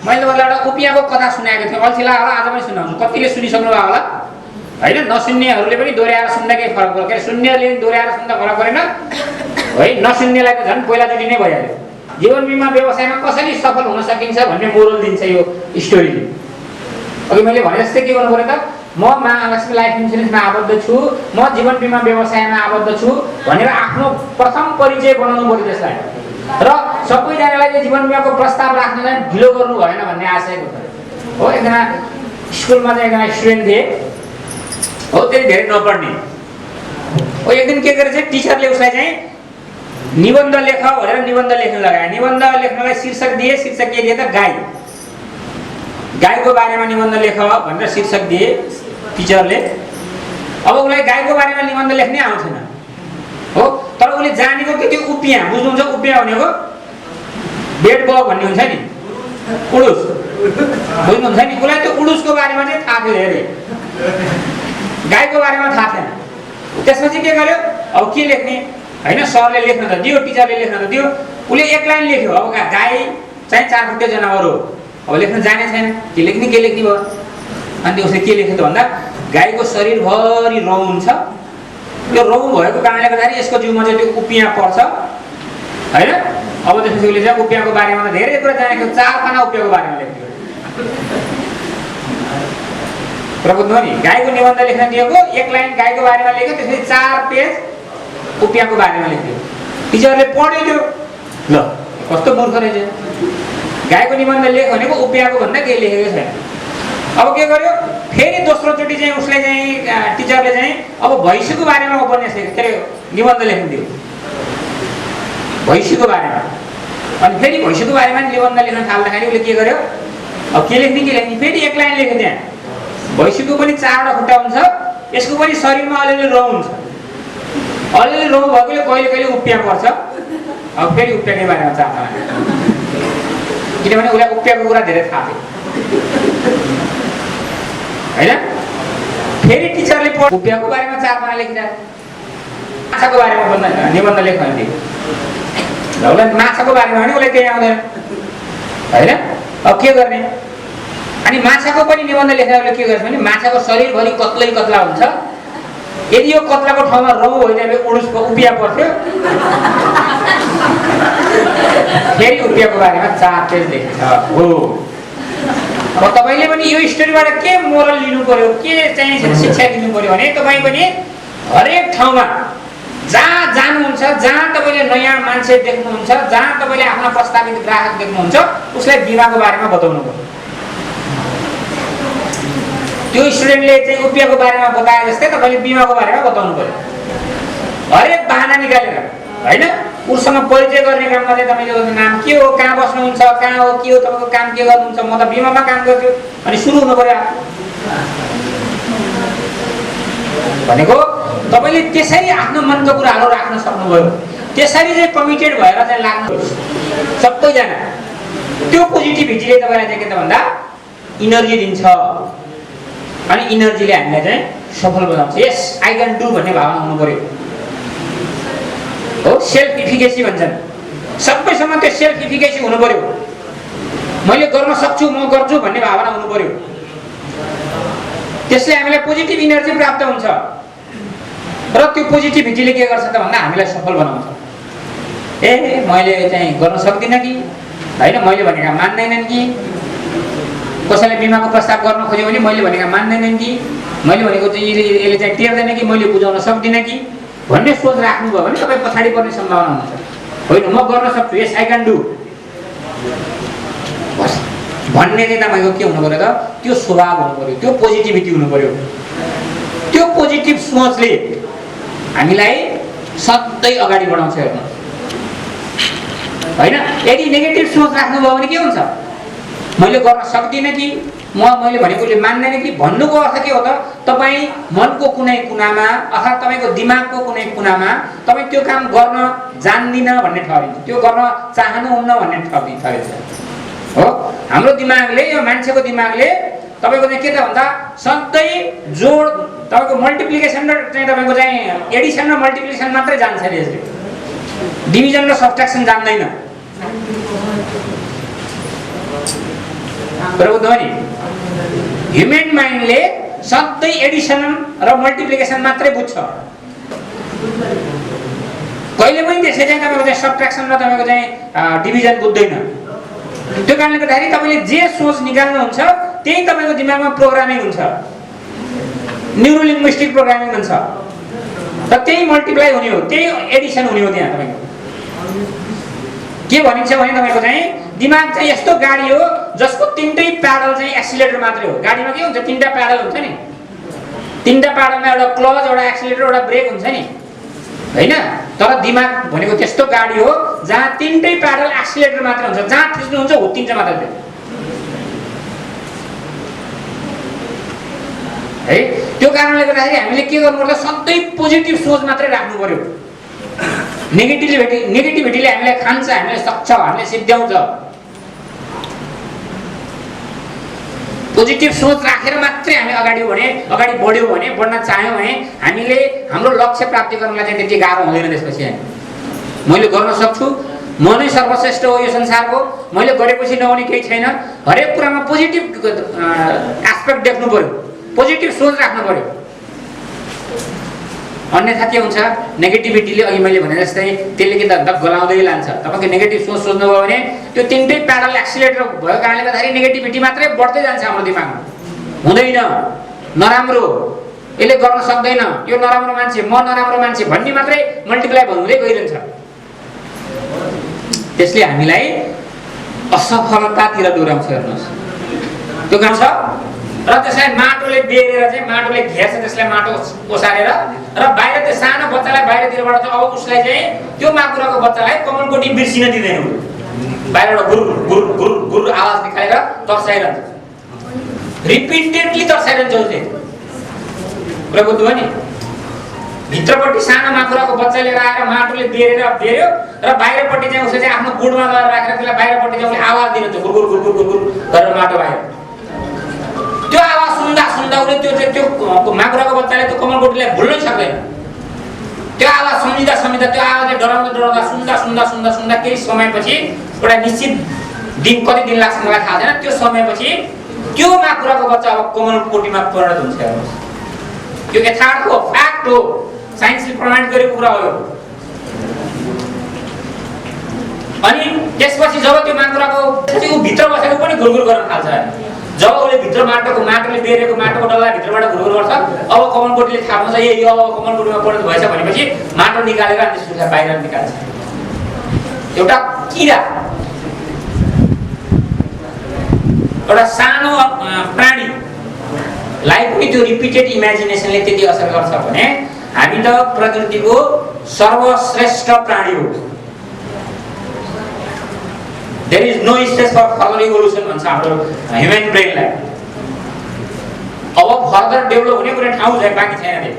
मैले मलाई एउटा उपियाँको कथा सुनाएको थिएँ, अल्छिला होला, आज पनि सुनाउँछु। कतिले सुनिसक्नु भयो होला होइन? नसुन्नेहरूले पनि दोहोऱ्याएर सुन्दा केही फरक पऱ्यो, के अरे सुन्नेहरूले पनि दोहोऱ्याएर सुन्दा फरक परेन है? नसुन्नेलाई त झन् पहिलाचोटि नै भइहाल्यो। जीवन बिमा व्यवसायमा कसरी सफल हुन सकिन्छ भन्ने मोरल दिन्छ यो स्टोरीले। अघि मैले भने जस्तै के गर्नु पऱ्यो त, म महालक्ष्मी लाइफ इन्सुरेन्समा आबद्ध छु, म जीवन बिमा व्यवसायमा आबद्ध छु भनेर आफ्नो प्रथम परिचय बनाउनु पऱ्यो त्यसलाई। र सबैजनालाई जीवन बिमाको प्रस्ताव राख्नलाई ढिलो गर्नु भएन भन्ने आशयको हो। एकजना स्कुलमा चाहिँ एकजना स्टुडेन्ट थिए हो, त्यति धेरै नपढ्ने हो। एक दिन के गरेछ, टिचरले उसलाई चाहिँ निबन्ध लेख भनेर निबन्ध लेख्न लगाए। निबन्ध लेख्नलाई शीर्षक दिए। शीर्षक के दिए त, गाई। गाईको बारेमा निबन्ध लेख भनेर शीर्षक दिए टिचरले। अब उसलाई गाईको बारेमा निबन्ध लेख्नै आउँथेन हो, तर उसले जानेको के थियो, उपियाँ। बुझ्नुहुन्छ उपियाँ भनेको? बेड बग भन्ने हुन्छ नि, उडुस। बुझ्नुहुन्छ नि? उसलाई त्यो उडुसको बारेमा चाहिँ थाहा थियो धेरै, गाईको बारेमा थाहा थिएन। त्यसपछि के गर्यो, अब के लेख्ने होइन? सरले लेख्न त दियो, टिचरले लेख्न त दियो। उसले एक लाइन लेख्यो, अब गाई चाहिँ 4 खुट्टे जनावर हो। अब लेख्न जाने छैन, के लेख्ने भयो। अनि उसले के लेख्यो त भन्दा, गाईको शरीरभरि रौँ हुन्छ, यो रौँ भएको कारणले गर्दाखेरि यसको जिउमा चाहिँ त्यो उपियाँ पर्छ होइन? अब त्यसपछि उसले चाहिँ उपियाँको बारेमा त धेरै कुरा जानेको, 4 पाना उपियाँको बारेमा लेख्यो। प्रबुद्ध हो नि? गाईको निबन्ध लेख्न दिएको, एक लाइन गाईको बारेमा लेख्यो, त्यसपछि 4 पेज उपियाँको बारेमा लेख्यो। टिचरले पढ्यो त्यो, ल कस्तो मूर्ख रहेछ, गाईको निबन्ध लेख भनेको उपियाँको भन्दा केही लेखेको छैन। अब के गर्यो, फेरि दोस्रोचोटि चाहिँ उसलाई चाहिँ टिचरले चाहिँ अब भैँसीको बारेमा उपन्यास के अरे निबन्ध लेख्न दियो, भैँसीको बारेमा। अनि फेरि भैँसीको बारेमा निबन्ध लेख्न थाल्दाखेरि उसले के गर्यो, अब के लेख्ने फेरि एक लाइन लेख्यो त्यहाँ। भैँसीको पनि 4वटा खुट्टा हुन्छ, यसको पनि शरीरमा अलिअलि रौँ हुन्छ, अलिअलि रौँ भएकोले कहिले कहिले उपियाँ पर्छ। अब फेरि उपियाँकै बारेमा 4 पाना, किनभने उसलाई उपियाँको कुरा धेरै थाहा थियो होइन? फेरि टिचरले उपियाँको बारेमा 4 पाना लेखिरहेको, माछाको बारेमा निबन्ध लेख भन्थ्यो। उसलाई माछाको बारेमा पनि उसलाई केही आउँदैन होइन? अब के गर्ने? अनि माछाको पनि निबन्ध लेखेर उसले के गर्छ भने, माछाको शरीरभरि कत्ला हुन्छ, यदि यो कत्लाको ठाउँमा रौँ भइदिए उडुसको उपियाँ पर्थ्यो। फेरि उपियाँको बारेमा 4 पेज लेखेको छ हो। अब तपाईँले पनि यो स्टोरीबाट के मोरल लिनु पर्यो, के चाहिँ शिक्षा लिनु पर्यो भने, तपाईँ पनि हरेक ठाउँमा जहाँ जानुहुन्छ, जहाँ तपाईँले नयाँ मान्छे देख्नुहुन्छ, जहाँ तपाईँले आफ्ना प्रस्तावित ग्राहक देख्नुहुन्छ, उसलाई बिमाको बारेमा बताउनु पर्यो। त्यो स्टुडेन्टले चाहिँ उपियाँको बारेमा बताए जस्तै तपाईँले बिमाको बारेमा बताउनु पर्यो। हरेक बहाना निकालेर होइन? उसँग परिचय गर्ने क्रममा चाहिँ तपाईँको नाम के हो, कहाँ बस्नुहुन्छ, कहाँ हो, के हो, तपाईँको काम के गर्नुहुन्छ, म त बिमामा काम गर्छु अनि सुरु हुनु पर्यो भनेको। तपाईँले त्यसरी आफ्नो मनको कुराहरू राख्न सक्नुभयो, त्यसरी चाहिँ कमिटेड भएर चाहिँ लाग्नु सबैजना। त्यो पोजिटिभिटीले तपाईँलाई चाहिँ के त भन्दा इनर्जी दिन्छ, अनि इनर्जीले हामीलाई चाहिँ सफल बनाउँछ। यस आई क्यान डु भन्ने भावना हुनु पर्यो हो। सेल्फ इफिकेसी भन्छन्, सबैसँग त्यो सेल्फ इफिकेसी हुनु पर्यो। मैले गर्न सक्छु, म गर्छु भन्ने भावना हुनु पर्यो। त्यसले हामीलाई पोजिटिभ इनर्जी प्राप्त हुन्छ र त्यो पोजिटिभिटीले के गर्छ त भन्दा हामीलाई सफल बनाउँछ। ए मैले चाहिँ गर्न सक्दिनँ कि होइन, मैले भनेका मान्दैनन् कि, कसैले बिमाको प्रस्ताव गर्न खोज्यो भने मैले भनेका मान्दैनन् कि, मैले भनेको चाहिँ यसले चाहिँ टेर्दैन कि, मैले बुझाउन सक्दिनँ कि भन्ने सोच राख्नुभयो भने तपाईँ पछाडि पर्ने सम्भावना हुन्छ। होइन, म गर्न सक्छु, यस आई क्यान डु भन्ने चाहिँ तपाईँको के हुनु पर्यो त, त्यो स्वभाव हुनु पर्यो, त्यो पोजिटिभिटी हुनु पर्यो। त्यो पोजिटिभ सोचले हामीलाई सधैँ अगाडि बढाउँछ हेर्नु होइन। यदि नेगेटिभ सोच राख्नुभयो भने के हुन्छ, मैले गर्न सक्दिनँ कि, मैले भनेकोले मान्दैन कि भन्नुको अर्थ के हो त, तपाईँ मनको कुनै कुनामा अथवा तपाईँको दिमागको कुनै कुनामा तपाईँ त्यो काम गर्न जान्दिनँ भन्ने ठहरिन्छ, त्यो गर्न चाहनुहुन्न भन्ने ठहरिन्छ हो। हाम्रो दिमागले, यो मान्छेको दिमागले तपाईँको चाहिँ के त भन्दा सधैँ जोड, तपाईँको मल्टिप्लिकेसन र चाहिँ तपाईँको चाहिँ एडिसन र मल्टिप्लिकेसन मात्रै जान्छ यसले, डिभिजन र सब्ट्र्याक्सन जान्दैन। प्रबुद्ध हो नि ह्युमन माइन्डले सधैँ एडिसन र मल्टिप्लिकेसन मात्रै बुझ्छ कहिले पनि त्यसै चाहिँ तपाईको चाहिँ सबट्र्याक्सन र तपाईको चाहिँ डिभिजन बुझ्दैन त्यो कारणले गर्दाखेरि तपाईले जे सोच निकाल्नुहुन्छ त्यही तपाईको दिमागमा प्रोग्रामिङ हुन्छ न्युरो लिङ्ग्विस्टिक प्रोग्रामिङ हुन्छ र त्यही मल्टिप्लाई हुने हो त्यही एडिसन हुने हो त्यहाँ तपाईको के भनिन्छ भने तपाईको चाहिँ दिमाग चाहिँ यस्तो गाडी हो जसको तीनटै प्याडल चाहिँ एक्सिलेटर मात्रै हो गाडीमा के हुन्छ तीनटा प्याडल हुन्छ नि तीनटा प्याडलमा एउटा क्लच एउटा एक्सिलेटर एउटा ब्रेक हुन्छ नि हैन तर दिमाग भनेको त्यस्तो गाडी हो जहाँ तीनटै प्याडल एक्सिलेटर मात्र हुन्छ जहाँ थिच्नु हुन्छ हुत्तिन्छ मात्र त्यो है त्यो कारणले गर्दाखेरि हामीले के गर्नुपर्छ सधैँ पोजिटिभ सोच मात्रै राख्नु पर्यो नेगेटिभिटीले हामीलाई खान्छ हामीलाई सक्छ हामीलाई सिद्ध्याउँछ पोजिटिभ सोच राखेर मात्रै हामी अगाडि बढ्यौँ भने बढ्न चाह्यौँ भने हामीले हाम्रो लक्ष्य प्राप्ति गर्नलाई चाहिँ त्यति गाह्रो हुँदैन त्यसपछि मैले गर्न सक्छु म नै सर्वश्रेष्ठ हो यो संसारको मैले गरेपछि नहुने केही छैन हरेक कुरामा पोजिटिभ एस्पेक्ट देख्नु पर्यो पोजिटिभ सोच राख्नु पर्यो अन्यथा के हुन्छ नेगेटिभिटीले अघि मैले भने जस्तै त्यसले के त गलाउँदै लान्छ तपाईको नेगेटिभ सोच सोच्नुभयो भने त्यो तीनटै प्याडल एक्सिलेटर भएको कारणले गर्दाखेरि नेगेटिभिटी मात्रै बढ्दै जान्छ हाम्रो दिमागमा हुँदैन नराम्रो यसले गर्न सक्दैन यो नराम्रो मान्छे म नराम्रो मान्छे भन्ने मात्रै मल्टिप्लाई हुँदै गइरहन्छ त्यसले हामीलाई असफलतातिर डोराउँछ हेर्नुहोस् त्यो काम छ र त्यसलाई माटोले बेरेर चाहिँ माटोले घेर्छ त्यसलाई माटो ओसारेर र बाहिर त्यो सानो बच्चालाई बाहिरतिरबाट चाहिँ अब उसलाई चाहिँ त्यो माकुराको बच्चालाई कमलकोटी बिर्सिन दिँदैन बाहिरबाट गुरु गुरु गुरु गुरु आवाज निकालेर तर्साइरहन्छ रिपिटेडली तर्साइरहन्छ उसले प्रबुद्ध हो नि भित्रपट्टि सानो माकुराको बच्चा लिएर आएर माटोले बेरेर बेर्यो र बाहिरपट्टि चाहिँ उसले चाहिँ आफ्नो गुडमा गएर राखेर त्यसलाई बाहिरपट्टि चाहिँ उसले आवाज दिनुहुन्छ गुरु गुरु गुरु गुरु गुरु गरेर माटो बाहिर त्यो आवाज सुन्दा उसले त्यो माकुराको बच्चाले त्यो कमलकोटीलाई भुल्नै सक्दैन त्यो आवाज सम्झिँदा त्यो आवाजले डराउँदा सुन्दा केही समयपछि एउटा निश्चित दिन कति दिन लाग्छ मलाई थाहा छैन त्यो समयपछि त्यो माकुराको बच्चा अब कमलकोटीमा परिणत हुन्छ हेर्नुहोस् यो यथार्थ हो फ्याक्ट हो साइन्सले प्रमाणित गरेको कुरा हो अनि त्यसपछि जब त्यो माकुराको ऊ भित्र बसेको पनि गुरगुर गर्न थाल्छ जब उसले भित्र माटोले बेरेको माटोको डल्ला भित्रबाट घुरघुर गर्छ अब कमलकोटीले थाहा पाउँछ यो अब कमलकोटीमा परिणत भएछ भनेपछि माटो निकालेर अनि त्यसलाई बाहिर निकाल्छ एउटा किरा एउटा सानो प्राणीलाई पनि त्यो रिपिटेड इमेजिनेसनले त्यति असर गर्छ भने हामी त प्रकृतिको सर्वश्रेष्ठ प्राणी हो There is no space for further evolution भन्छ हाम्रो ह्युमन ब्रेनलाई अब फर्दर डेभलप हुने कुनै ठाउँ चाहिँ बाँकी छैन नि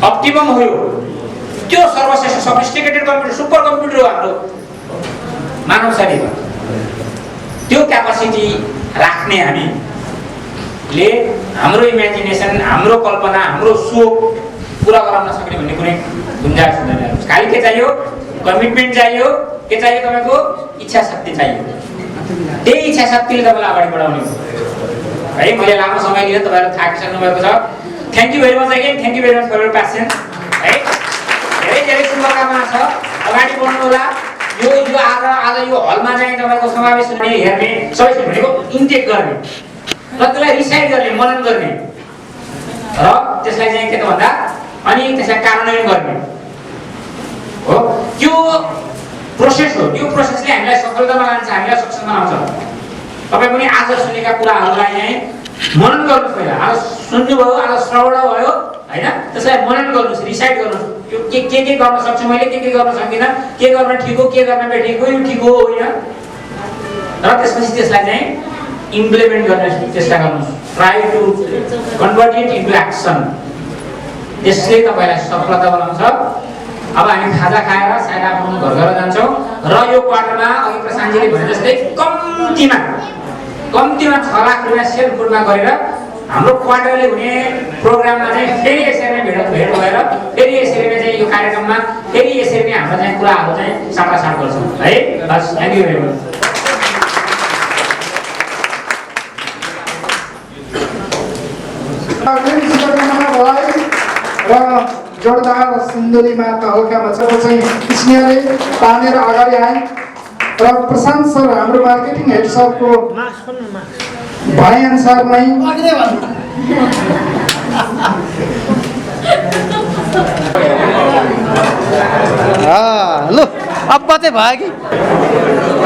अप्टिमम हो त्यो सर्वश्रेष्ठ सोफिस्टिकेटेड कम्प्युटर सुपर कम्प्युटर हो हाम्रो मानव शरीरमा त्यो क्यापासिटी राख्ने हामीले हाम्रो इमेजिनेसन हाम्रो कल्पना हाम्रो सोच पूरा गराउन सक्ने भन्ने कुनै गुन्जाइस हुँदैन खाली के चाहियो कमिटमेन्ट चाहियो के चाहियो तपाईको इच्छा शक्ति चाहियो त्यही इच्छा शक्तिले तपाईलाई अगाडि बढाउने हो है मैले लामो समय लिएर तपाईहरु थाकिसक्नु भएको छ thank you very much again thank you very much for your patience है धेरै धेरै शुभकामना छ अगाडि बढ्नु होला यो आज यो हलमा चाहिँ तपाईको समावेश हुने हेर्ने सबै भनेको इन्टेक गर्ने र त्यसलाई रिसाइड गर्ने मनन गर्ने र त्यसलाई चाहिँ के त भन्दा अनि त्यसलाई कार्यान्वयन गर्ने हो त्यो प्रोसेस हो त्यो प्रोसेसले हामीलाई सफलतामा लान्छ हामीलाई सक्सेस बनाउँछ तपाई पनि आज सुनेका कुराहरुलाई चाहिँ मनन गर्नुस् पहिला आज सुन्नुभयो आज श्रवण भयो हैन त्यसलाई मनन गर्नुस् रिसाइड गर्नुस् यो के गर्न सक्छु मैले के गर्न सक्दिन के गर्न ठीक हो के गर्न बेठिक हो यो ठीक हो होइन र त्यसपछि त्यसलाई चाहिँ इम्प्लिमेन्ट गर्ने चेष्टा गर्नुस् try to convert it into action त्यसले तपाईलाई सफलता बनाउँछ अब हामी खाजा खाएर सायद आफ्नो घर घर जान्छौं र यो क्वार्टरमा अघि प्रशान्तजीले भने जस्तै कम्तिमा 6 लाख रुपैयाँ सेल फुडमा गरेर हाम्रो क्वार्टरले हुने प्रोग्राममा चाहिँ फेरि यसरी नै भेट भएर फेरि यसरी नै चाहिँ यो कार्यक्रममा फेरि यसरी नै हाम्रो चाहिँ कुराहरु चाहिँ साटासाट गर्छौं है बस थ्यांक यू भेरी मच जोरदार सिन्धुलीमा हल्कामा छ चाहिँ स्नेहले तानेर अगाडि आए र प्रशान्त सर हाम्रो मार्केटिङ हेड सरको भनाइअनुसारमै लु अब चाहिँ भयो कि